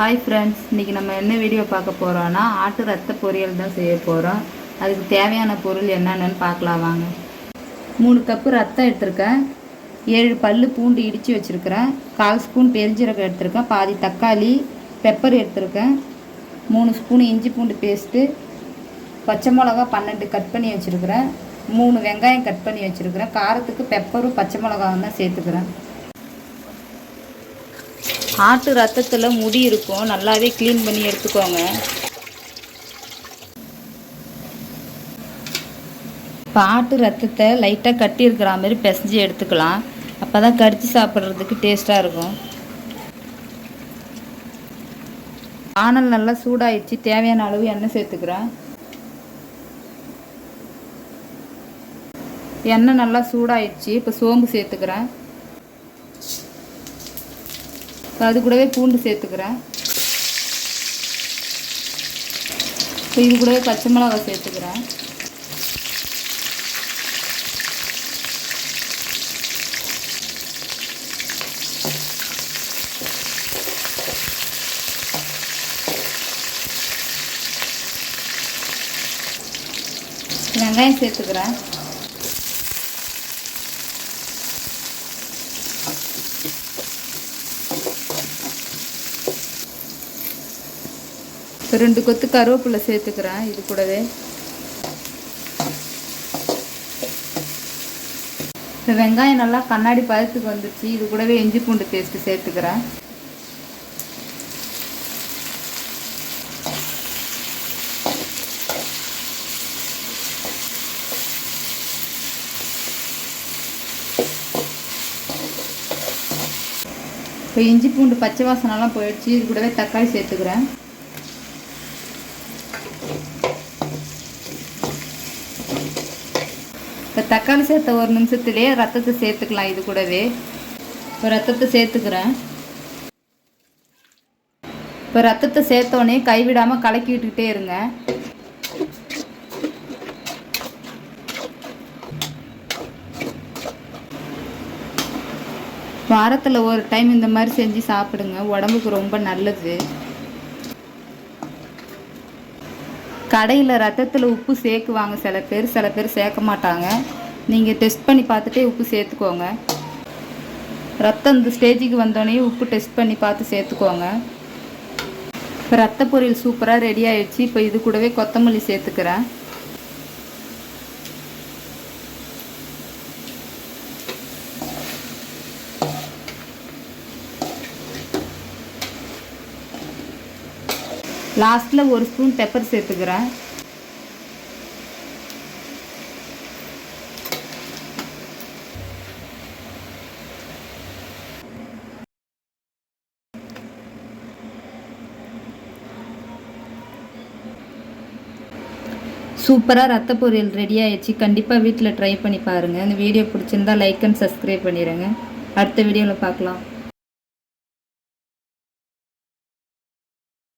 Hi friends, இன்றைக்கி நம்ம என்ன வீடியோ பார்க்க போகிறோன்னா ஆட்டு ரத்த பொரியல் தான் செய்ய போகிறோம். அதுக்கு தேவையான பொருள் என்னென்னு பார்க்கலாம் வாங்க. 3 கப்பு ரத்தம் எடுத்திருக்கேன், 7 பல் பூண்டு இடித்து வச்சுருக்கிறேன், 1/4 ஸ்பூன் பெருஞ்சீரகம் எடுத்திருக்கேன், பாதி தக்காளி, பெப்பர் எடுத்திருக்கேன், 3 ஸ்பூன் இஞ்சி பூண்டு பேஸ்ட்டு, பச்சை மிளகா 12 கட் பண்ணி வச்சுருக்கிறேன், 3 வெங்காயம் கட் பண்ணி வச்சுருக்கிறேன். காரத்துக்கு பெப்பரும் பச்சை மிளகாவும் தான் சேர்த்துக்கிறேன். ஆட்டு ரத்தத்தில் முடி இருக்கும், நல்லாவே க்ளீன் பண்ணி எடுத்துக்கோங்க. இப்போ ஆட்டு ரத்தத்தை லைட்டாக கட்டி இருக்கிற மாதிரி பிசைஞ்சு எடுத்துக்கலாம். அப்போ தான் கடிச்சு சாப்பிட்றதுக்கு டேஸ்ட்டாக இருக்கும். வானல் நல்லா சூடாயிடுச்சு, தேவையான அளவு எண்ணெய் சேர்த்துக்கிறேன். எண்ணெய் நல்லா சூடாயிடுச்சு, இப்போ சோம்பு சேர்த்துக்கிறேன். அது கூடவே பூண்டு சேர்த்துக்கிறேன். இப்போ இது கூடவே பச்சை மிளகாய் சேர்த்துக்கிறேன். வெங்காயம் சேர்த்துக்கிறேன். இப்போ 2 கொத்து கருவேப்பிலை சேர்த்துக்கிறேன். இது கூடவே இப்போ வெங்காயம் நல்லா கண்ணாடி பதத்துக்கு வந்துடுச்சு. இது கூடவே இஞ்சி பூண்டு பேஸ்ட்டு சேர்த்துக்கிறேன். இப்போ இஞ்சி பூண்டு பச்சை வாசனைலாம் போயிடுச்சு. இது கூடவே தக்காளி சேர்த்துக்கிறேன். இப்போ தக்காளி சேர்த்த 1 நிமிஷத்துலேயே ரத்தத்தை சேர்த்துக்கலாம். இது கூடவே இப்போ ரத்தத்தை சேர்த்துக்கிறேன். இப்போ ரத்தத்தை சேர்த்தோடனே கைவிடாமல் கலக்கி விட்டுக்கிட்டே இருங்க. வாரத்தில் ஒரு டைம் இந்த மாதிரி செஞ்சு சாப்பிடுங்க, உடம்புக்கு ரொம்ப நல்லது. கடையில் ரத்தத்தில் உப்பு சேர்க்குவாங்க சில பேர் சேர்க்க மாட்டாங்க. நீங்கள் டெஸ்ட் பண்ணி பார்த்துட்டே உப்பு சேர்த்துக்கோங்க. ரத்தம் இந்த ஸ்டேஜுக்கு வந்தோடனே உப்பு டெஸ்ட் பண்ணி பார்த்து சேர்த்துக்கோங்க. இப்போ ரத்த பொரியல் சூப்பராக ரெடி ஆகிடுச்சு. இப்போ இது கூடவே கொத்தமல்லி சேர்த்துக்கிறேன். லாஸ்ட்டில் 1 ஸ்பூன் பெப்பர் சேர்த்துக்கிறேன். சூப்பராக ரத்த பொரியல் ரெடி ஆயிடுச்சு. கண்டிப்பாக வீட்டில் ட்ரை பண்ணி பாருங்கள். இந்த வீடியோ பிடிச்சிருந்தா லைக் அண்ட் சப்ஸ்கிரைப் பண்ணிடுங்க. அடுத்த வீடியோவில் பார்க்கலாம்.